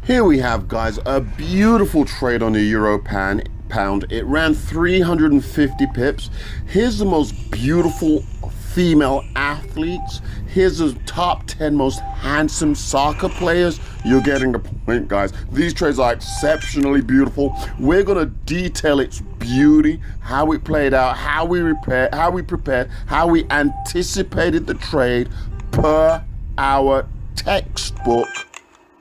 Here we have, guys, a beautiful trade on the euro pound. It ran 350 pips. Here's the most beautiful female athletes. Here's the top 10 most handsome soccer players. You're getting the point, guys. These trades are exceptionally beautiful. We're gonna detail its beauty, how it played out, how we prepared, how we anticipated the trade per our textbook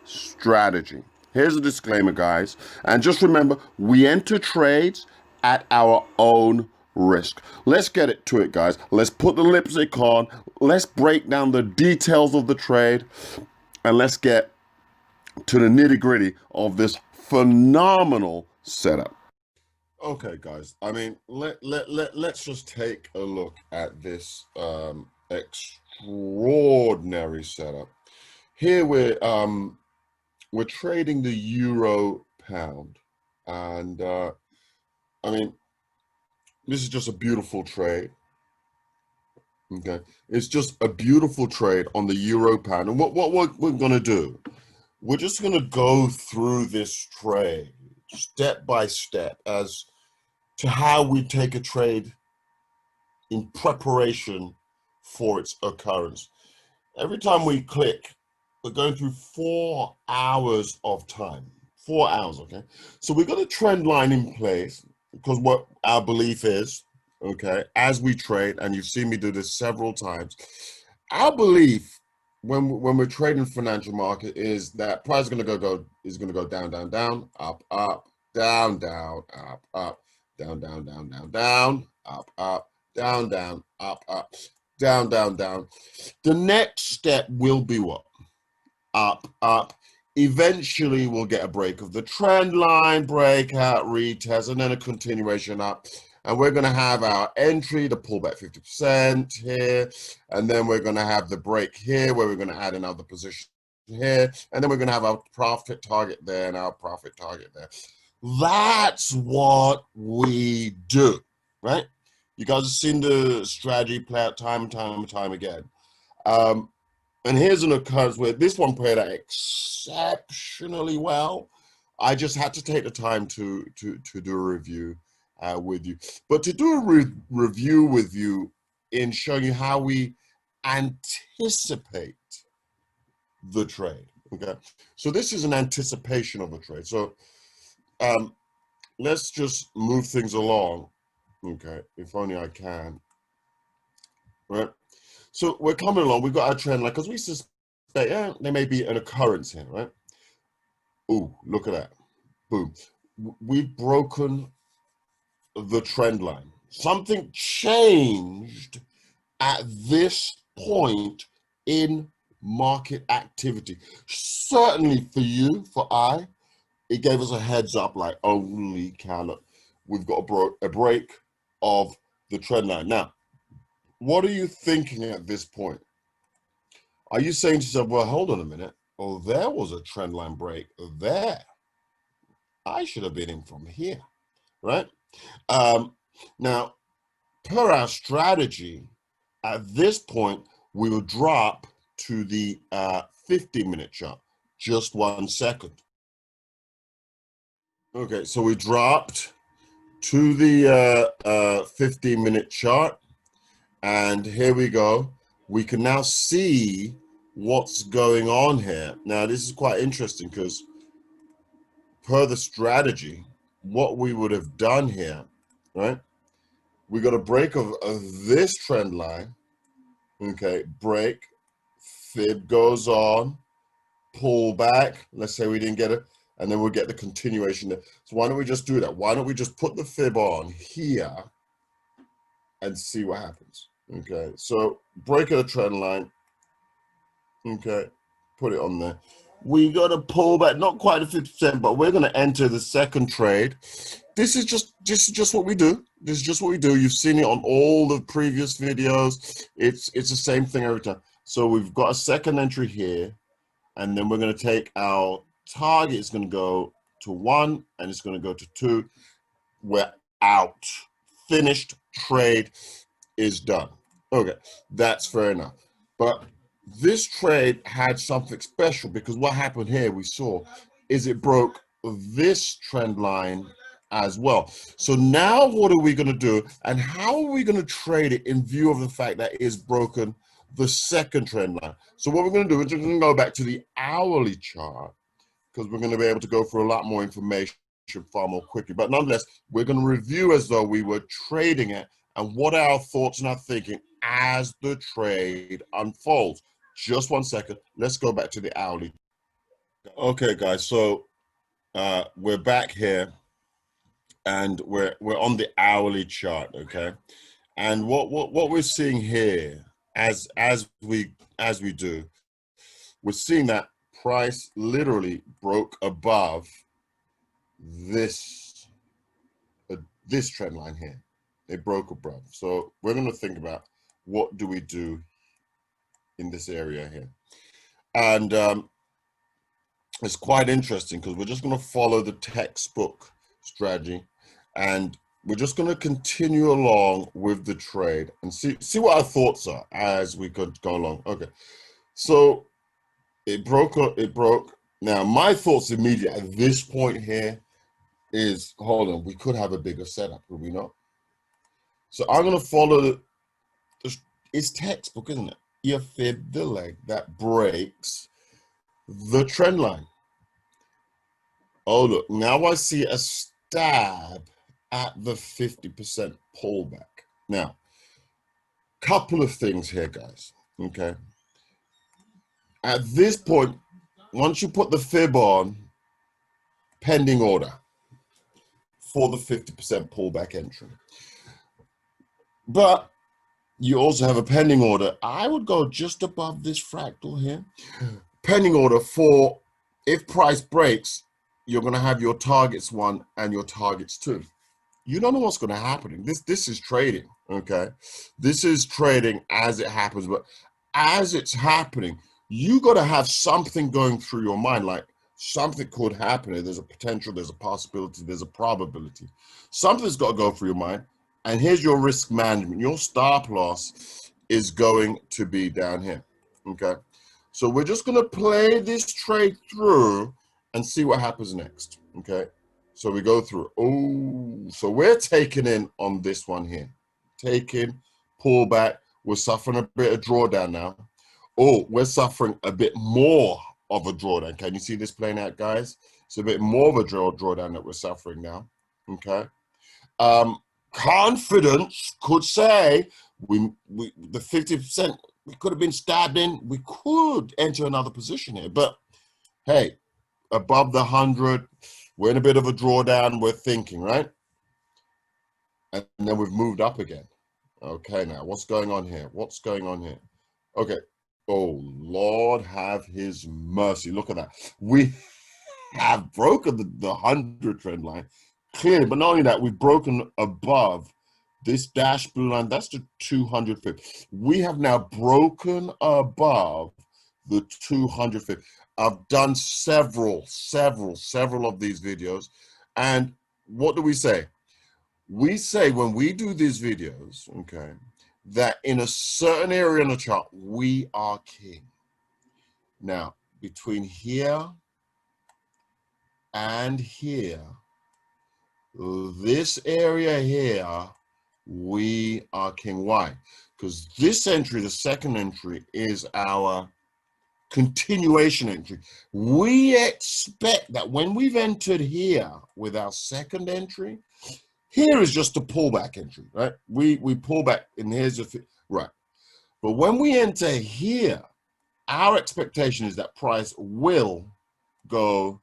strategy. Here's a disclaimer, guys. And just remember, we enter trades at our own risk. Let's get it to it, guys. Let's put the lipstick on. Let's break down the details of the trade. And let's get to the nitty-gritty of this phenomenal setup. Okay, guys. I mean, let's just take a look at this extraordinary setup. Here we're trading the euro pound, and I mean, this is just a beautiful trade. Okay, it's just a beautiful trade on the euro pound. And what we're gonna do, we're just gonna go through this trade step by step as to how we take a trade in preparation for its occurrence. Every time we click, we're going through 4 hours of time. 4 hours, okay? So we've got a trend line in place because what our belief is, okay, as we trade, and you've seen me do this several times, our belief when we're trading financial market is that price is going to go down, down, down, up, up, down, down, up, up, down, down, down, down, down, up, up, down, down, up, up, down, down, down. The next step will be what? Up, up. Eventually we'll get a break of the trend line, breakout, retest, and then a continuation up. And we're going to have our entry, the pullback 50% here. And then we're going to have the break here where we're going to add another position here. And then we're going to have our profit target there and our profit target there. That's what we do, right? You guys have seen the strategy play out time and time again. And here's an occurrence where this one played out exceptionally well. I just had to take the time to do a review with you. But to do a review with you in showing you how we anticipate the trade, okay? So this is an anticipation of a trade. So let's just move things along, okay, if only I can, right? So we're coming along, we've got our trend line, because we suspect, yeah, there may be an occurrence here, right? Ooh, look at that. Boom. We've broken the trend line. Something changed at this point in market activity. Certainly for you, for I, it gave us a heads up like, holy cow, look, we've got a break of the trend line. Now, what are you thinking at this point? Are you saying to yourself, well, hold on a minute. Oh, there was a trend line break there. I should have been in from here, right? Now, per our strategy, at this point, we will drop to the 50-minute chart. Just 1 second. Okay, so we dropped to the 15-minute chart. And here we go. We can now see what's going on here. Now, this is quite interesting because per the strategy, what we would have done here, right? We got a break of this trend line. Okay, break, fib goes on, pull back. Let's say we didn't get it, and then we'll get the continuation there. So why don't we just do that? Why don't we just put the fib on here and see what happens? Okay, so break of the trend line. Okay, put it on there. We got to pull back, not quite at 50%, but we're going to enter the second trade. This is just what we do. This is just what we do. You've seen it on all the previous videos. It's the same thing every time. So we've got a second entry here, and then we're going to take our target. It's going to go to 1, and it's going to go to 2. We're out. Finished. Trade is done. Okay, that's fair enough. But this trade had something special because what happened here, we saw is it broke this trend line as well. So now what are we going to do, and how are we going to trade it in view of the fact that it's broken the second trend line? So what we're going to do is we're going to go back to the hourly chart, because we're going to be able to go for a lot more information far more quickly. But nonetheless, we're going to review as though we were trading it and what are our thoughts and our thinking as the trade unfolds. Just 1 second. Let's go back to the hourly. Okay, guys. So we're back here, and we're on the hourly chart. Okay, and what we're seeing here, as we do, we're seeing that price literally broke above this this trend line here. It broke above. So we're going to think about what do we do in this area here. And it's quite interesting because we're just going to follow the textbook strategy, and we're just going to continue along with the trade and see what our thoughts are as we could go along. Okay, so it broke. Now my thoughts immediately at this point here is, hold on, we could have a bigger setup, could we not? So I'm going to follow it's textbook, isn't it? You fib the leg that breaks the trend line. Oh, look, now I see a stab at the 50% pullback. Now, couple of things here, guys, okay? At this point, once you put the fib on, pending order for the 50% pullback entry. But you also have a pending order. I would go just above this fractal here. Pending order for, if price breaks, you're going to have your targets 1 and your targets 2. You don't know what's going to happen. This is trading, okay? This is trading as it happens, but as it's happening, you got to have something going through your mind, like something could happen. There's a potential, there's a possibility, there's a probability. Something's got to go through your mind, and here's your risk management. Your stop loss is going to be down here, okay? So we're just going to play this trade through and see what happens next, okay? So we go through. Oh, so we're taking in on this one here. Taking, pullback. We're suffering a bit of drawdown now. Oh, we're suffering a bit more of a drawdown. Can you see this playing out, guys? It's a bit more of a drawdown that we're suffering now, okay? Confidence could say the 50%, we could have been stabbed in. We could enter another position here, but hey, above the 100, we're in a bit of a drawdown. We're thinking, right? And then we've moved up again. Okay, now what's going on here? What's going on here? Okay. Oh, Lord have his mercy. Look at that. We have broken the 100 trend line clearly, but not only that, we've broken above this dash blue line. That's the 200 we have now broken above the 200 I've done several of these videos, and what do we say? We say when we do these videos, okay, that in a certain area in the chart we are king. Now between here and here, this area here, we are king. Why? Because this entry, the second entry, is our continuation entry. We expect that when we've entered here with our second entry, here is just a pullback entry, right? We pull back, and here's a right. But when we enter here, our expectation is that price will go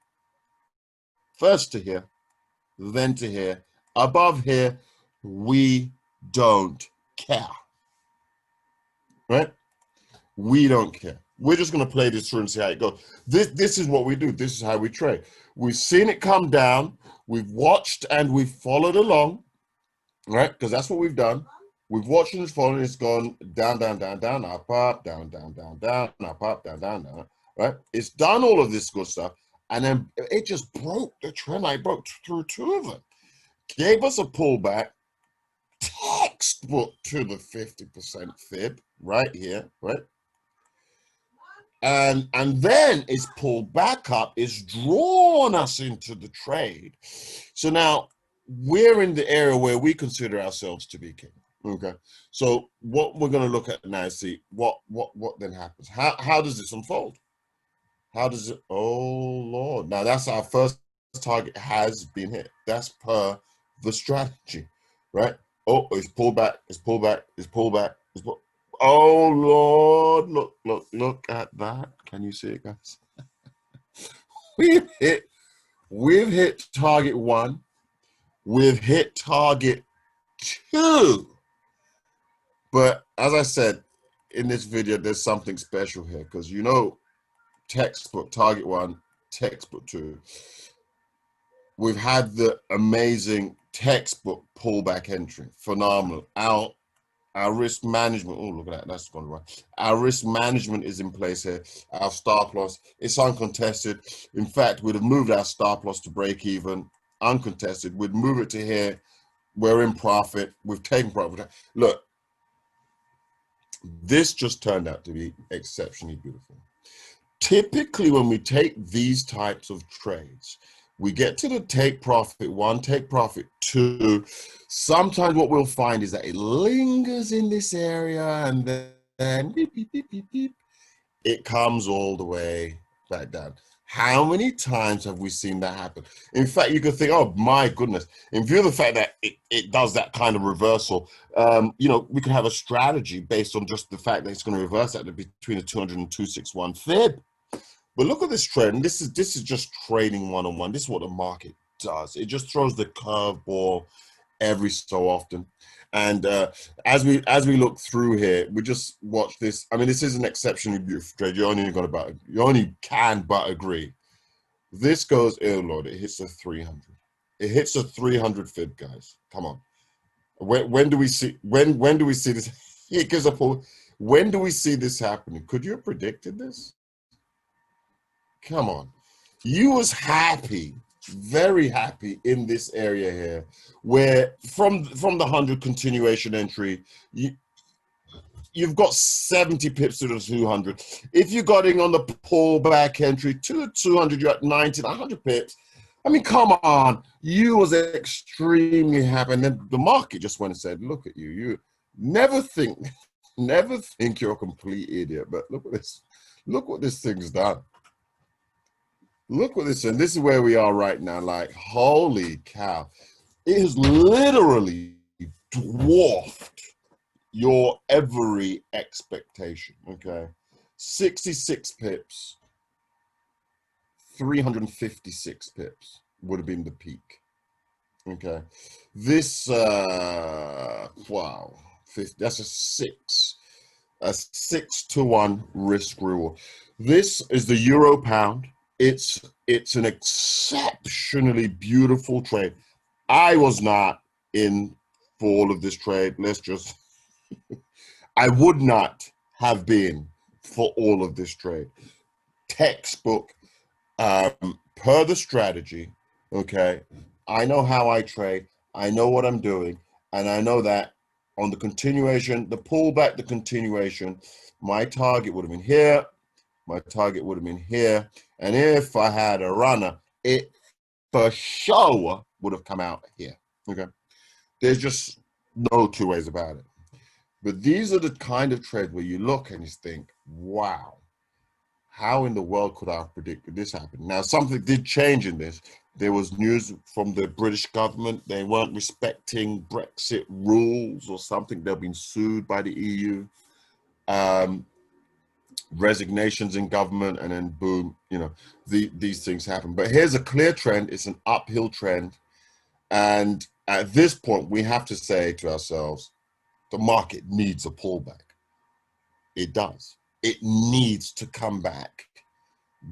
first to here, then to here, above here. We don't care, right? We don't care. We're just going to play this through and see how it goes. This is what we do. This is how we trade. We've seen it come down. We've watched and we've followed along, right? Because that's what we've done. We've watched and it's followed. It's gone down, down, down, down, up, up, down, down, down, down, up, down, down, down, right? It's done all of this good stuff. And then it just broke the trend line, broke through 2 of them. Gave us a pullback, textbook to the 50% fib right here, right? and then it's pulled back up, it's drawn us into the trade. So now we're in the area where we consider ourselves to be king. Okay, so what we're going to look at now is see what then happens. How does this unfold? How does it? Oh Lord! Now that's our first target has been hit. That's per the strategy, right? Oh, it's pulled back. It's pulled back. It's pulled back. It's pulled. Oh Lord! Look at that. Can you see it, guys? We've hit. We've hit target 1. We've hit target 2. But as I said in this video, there's something special here because textbook target 1, textbook 2. We've had the amazing textbook pullback entry, phenomenal. Our risk management, oh look at that, that's gone right. Our risk management is in place here. Our stop loss, it's uncontested. In fact, we'd have moved our stop loss to break even, uncontested. We'd move it to here. We're in profit. We've taken profit. Look, this just turned out to be exceptionally beautiful. Typically, when we take these types of trades, we get to the take profit 1, take profit 2. Sometimes what we'll find is that it lingers in this area and then beep, beep, beep, beep, beep, it comes all the way back down. How many times have we seen that happen? In fact, you could think, oh my goodness, in view of the fact that it does that kind of reversal, we could have a strategy based on just the fact that it's going to reverse that between a 200 and 261 fib. But look at this trend. This is just trading one-on-one. This is what the market does. It just throws the curveball every so often. And as we look through here, we just watch this. I mean, this is an exceptionally beautiful trade. You only can but agree. This goes, oh Lord, it hits a 300. It hits a 300 fib, guys. Come on. When do we see this? It gives a pull. When do we see this happening? Could you have predicted this? Come on. You was happy, very happy in this area here, where from the 100 continuation entry, you've got 70 pips to the 200. If you got in on the pullback entry to the 200, you're at 90, 100 pips. I mean, come on. You was extremely happy. And then the market just went and said, look at you. You never think you're a complete idiot. But look at this. Look what this thing's done. Look what this, and this is where we are right now. Like, holy cow. It has literally dwarfed your every expectation, okay? 66 pips, 356 pips would have been the peak, okay? This, wow, that's a 6-to-1 risk reward. This is the euro pound. It's an exceptionally beautiful trade. I was not in for all of this trade. I would not have been for all of this trade. Textbook, per the strategy, okay? I know how I trade. I know what I'm doing. And I know that on the continuation, the pullback, the continuation, my target would have been here. My target would have been here. And if I had a runner, it for sure would have come out here. Okay. There's just no two ways about it. But these are the kind of trades where you look and you think, wow, how in the world could I have predicted this happen? Now, something did change in this. There was news from the British government. They weren't respecting Brexit rules or something. They've been sued by the EU. Resignations in government, and then boom, these things happen. But here's a clear trend. It's an uphill trend. And at this point, we have to say to ourselves, the market needs a pullback. It does. It needs to come back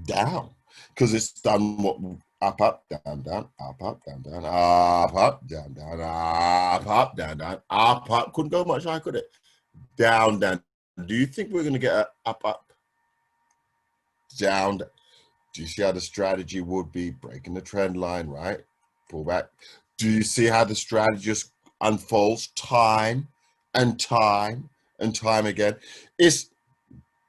down because it's done what up, down, down, up, down, down, up, down, down, up, down, down, up. Couldn't go much higher, could it? Down, down. Do you think we're going to get an up, down? Do you see how the strategy would be breaking the trend line, right? Pull back. Do you see how the strategy just unfolds time and time and time again?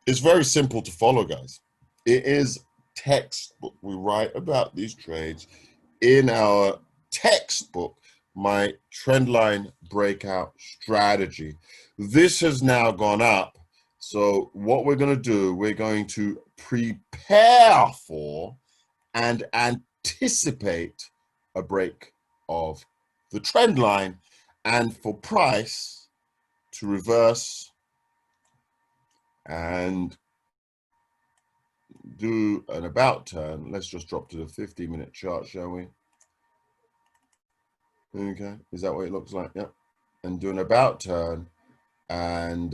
It's very simple to follow, guys. It is textbook. We write about these trades in our textbook, My Trendline Breakout Strategy. This has now gone up. So what we're going to do, we're going to prepare for and anticipate a break of the trend line, and for price to reverse and do an about turn. Let's just drop to the 15-minute chart, shall we? Okay, is that what it looks like? Yep. And do an about turn, and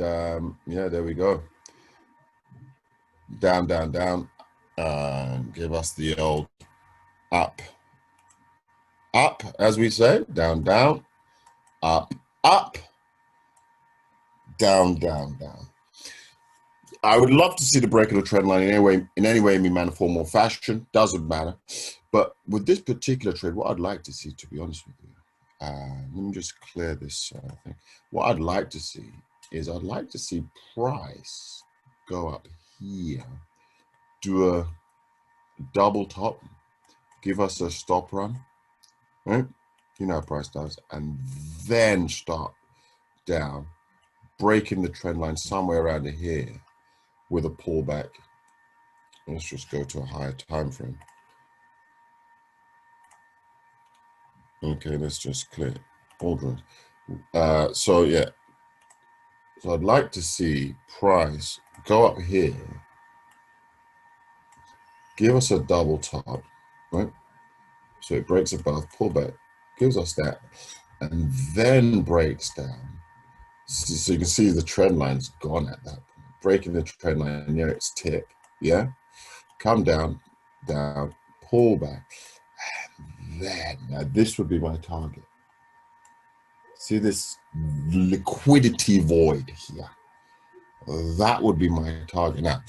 yeah, there we go. Down, down, down, and give us the old up, up, as we say, down, down, up, up, down, down, down. I would love to see the break of the trend line in any way, manner, form, or fashion. Doesn't matter. But with this particular trade, what I'd like to see, to be honest with you, let me just clear this thing. What I'd like to see is I'd like to see price go up here, do a double top, give us a stop run, right? You know how price does, and then start down, breaking the trend line somewhere around here with a pullback. Let's just go to a higher time frame. Okay, let's just clear all good. So yeah, so I'd like to see price go up here, give us a double top, right? So it breaks above, pullback, gives us that, and then breaks down. So you can see the trend line's gone at that point. Breaking the trend line near its tip, yeah? Come down, down, pull back, and then, now this would be my target. See this liquidity void here? That would be my target. Now,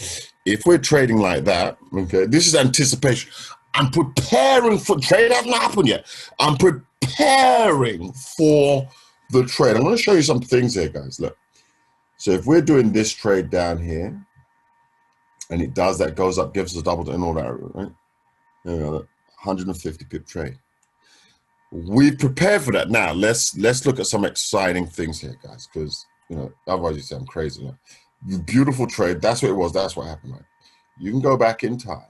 if we're trading like that, okay, this is anticipation. I'm preparing for trade. Hasn't happened yet. I'm preparing for the trade. I'm going to show you some things here, guys. Look. So if we're doing this trade down here, and it does that, goes up, gives us a double and all that, right? You know, 150 pip trade. We prepare for that. Now let's look at some exciting things here, guys, because you know otherwise you say I'm crazy. Like, beautiful trade. That's what it was. That's what happened. Right? You can go back in time.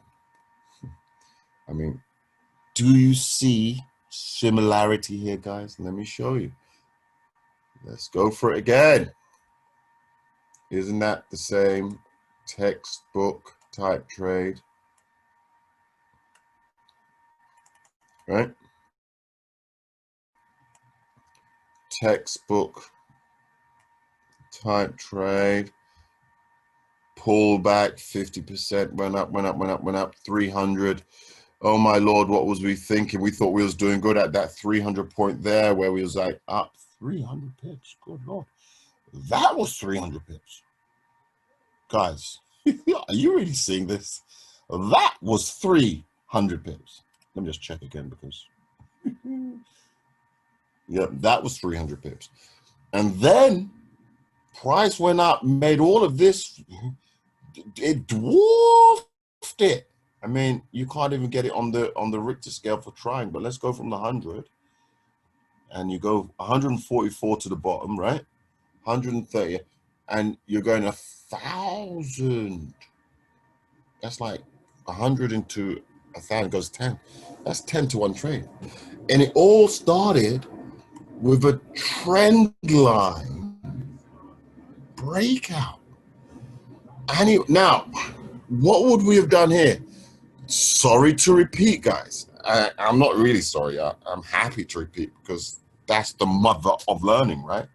I mean, do you see similarity here, guys? Let me show you. Let's go for it again. Isn't that the same textbook type trade? Right? Textbook type trade. Pull back 50%, went up, went up, went up, went up, 300. Oh my Lord, what was we thinking? We thought we was doing good at that 300 point there where we was like up 300 pips. Good Lord. That was 300 pips. Guys, are you really seeing this? That was 300 pips. Let me just check again because, yeah, that was 300 pips. And then price went up, made all of this, it dwarfed it. I mean, you can't even get it on the Richter scale for trying, but let's go from the 100 and you go 144 to the bottom, right? 130 and you're going 1,000. That's like 100 into 1,000 goes 10. That's 10 to 1 trade. And it all started with a trend line breakout. And now, what would we have done here? Sorry to repeat, guys. I'm not really sorry. I'm happy to repeat because that's the mother of learning, right?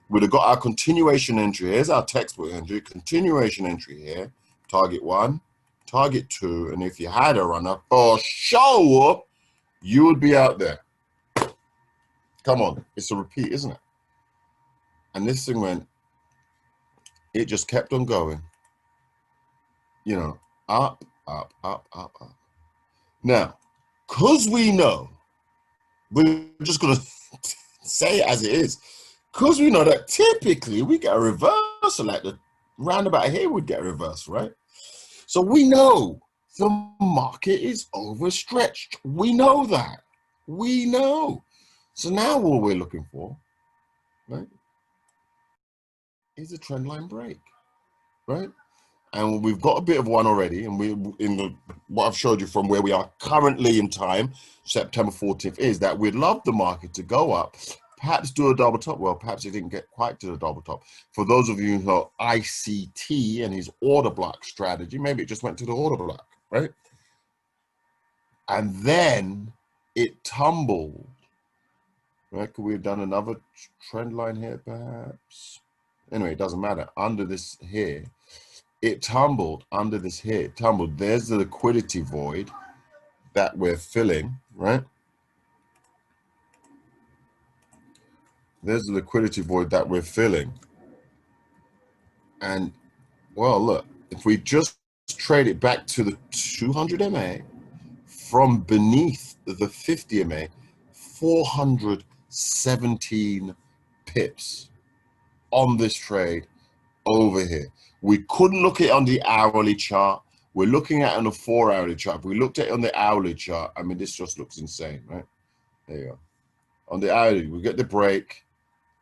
We'd have got our continuation entry. Here's our textbook entry. Continuation entry here. Target 1, target 2. And if you had a runner, for sure, you would be out there. Come on. It's a repeat, isn't it? And this thing went, it just kept on going. You know, up, up, up, up, up. Now, because we know, we're just going to say it as it is, because we know that typically we get a reversal at the Round about here we'd get reversed, right? So we know the market is overstretched. We know that. We know. So now what we're looking for, right, is a trend line break, right? And we've got a bit of one already, and we in the what I've showed you from where we are currently in time, September 14th, is that we'd love the market to go up, perhaps do a double top. Well, perhaps it didn't get quite to the double top. For those of you who know ICT and his order block strategy, maybe it just went to the order block, right? And then it tumbled. Right? Could we have done another trend line here, perhaps? Anyway, it doesn't matter. Under this here, it tumbled. Under this here, it tumbled. There's the liquidity void that we're filling, right? There's the liquidity void that we're filling. And, well, look, if we just trade it back to the 200 MA from beneath the 50 MA, 417 pips on this trade over here. We couldn't look at it on the hourly chart. We're looking at it on the 4-hourly chart. If we looked at it on the hourly chart, I mean, this just looks insane, right? There you go. On the hourly, we get the break,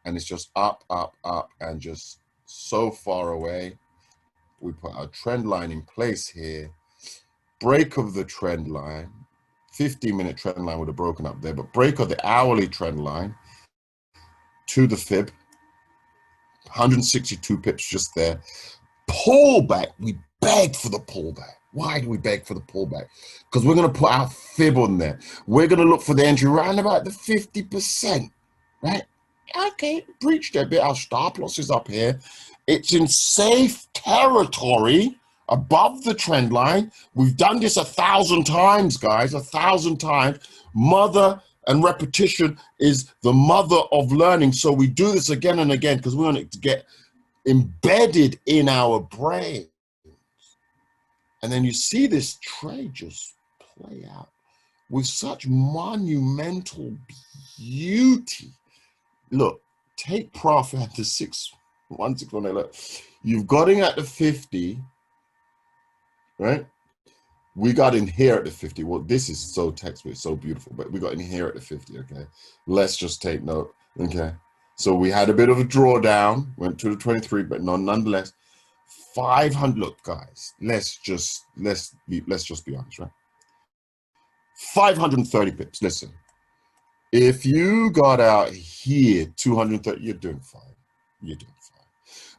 and it's just up, up, up, and just so far away. We put our trend line in place here. Break of the trend line. 15-minute trend line would have broken up there, but break of the hourly trend line to the fib. 162 pips just there. Pullback, we begged for the pullback. Why do we beg for the pullback? Because we're going to put our fib on there. We're going to look for the entry around about the 50%, right? Okay, breached a bit. Our stop loss is up here. It's in safe territory above the trend line. We've done this 1,000 times, guys, 1,000 times. Mother and repetition is the mother of learning. So we do this again and again because we want it to get embedded in our brain. And then you see this trade just play out with such monumental beauty. Look, take profit at the 161. Look, you've got in at the 50, right? We got in here at the 50. Well, this is so textbook, so beautiful, but we got in here at the 50, okay? Let's just take note, okay? So we had a bit of a drawdown, went to the 23, but nonetheless, 500. Look, guys, let's just be honest, right? 530 pips. Listen, if you got out here 230, you're doing fine. You're doing fine.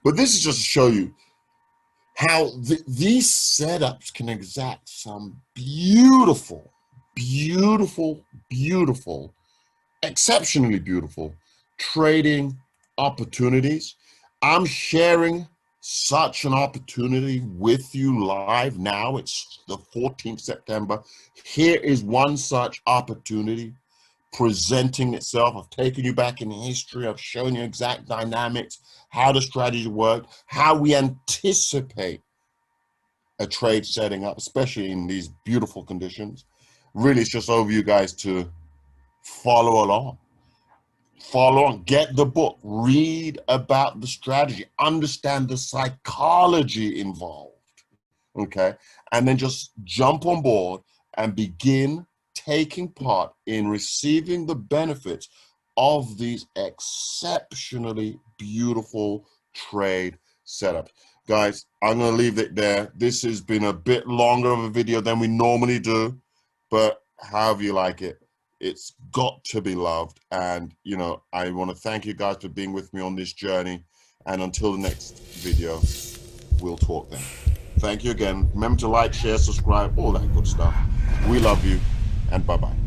But this is just to show you how these setups can exact some beautiful, beautiful, beautiful, exceptionally beautiful trading opportunities. I'm sharing such an opportunity with you live now. It's the 14th September. Here is one such opportunity presenting itself. I've taken you back in history. I've shown you exact dynamics, how the strategy worked, how we anticipate a trade setting up, especially in these beautiful conditions. Really, it's just over you guys to follow along. Follow on, get the book, read about the strategy, understand the psychology involved, okay? And then just jump on board and begin taking part in receiving the benefits of these exceptionally beautiful trade setups. Guys, I'm going to leave it there. This has been a bit longer of a video than we normally do, but however you like it, it's got to be loved. And, you know, I want to thank you guys for being with me on this journey. And until the next video, we'll talk then. Thank you again. Remember to like, share, subscribe, all that good stuff. We love you, and bye-bye.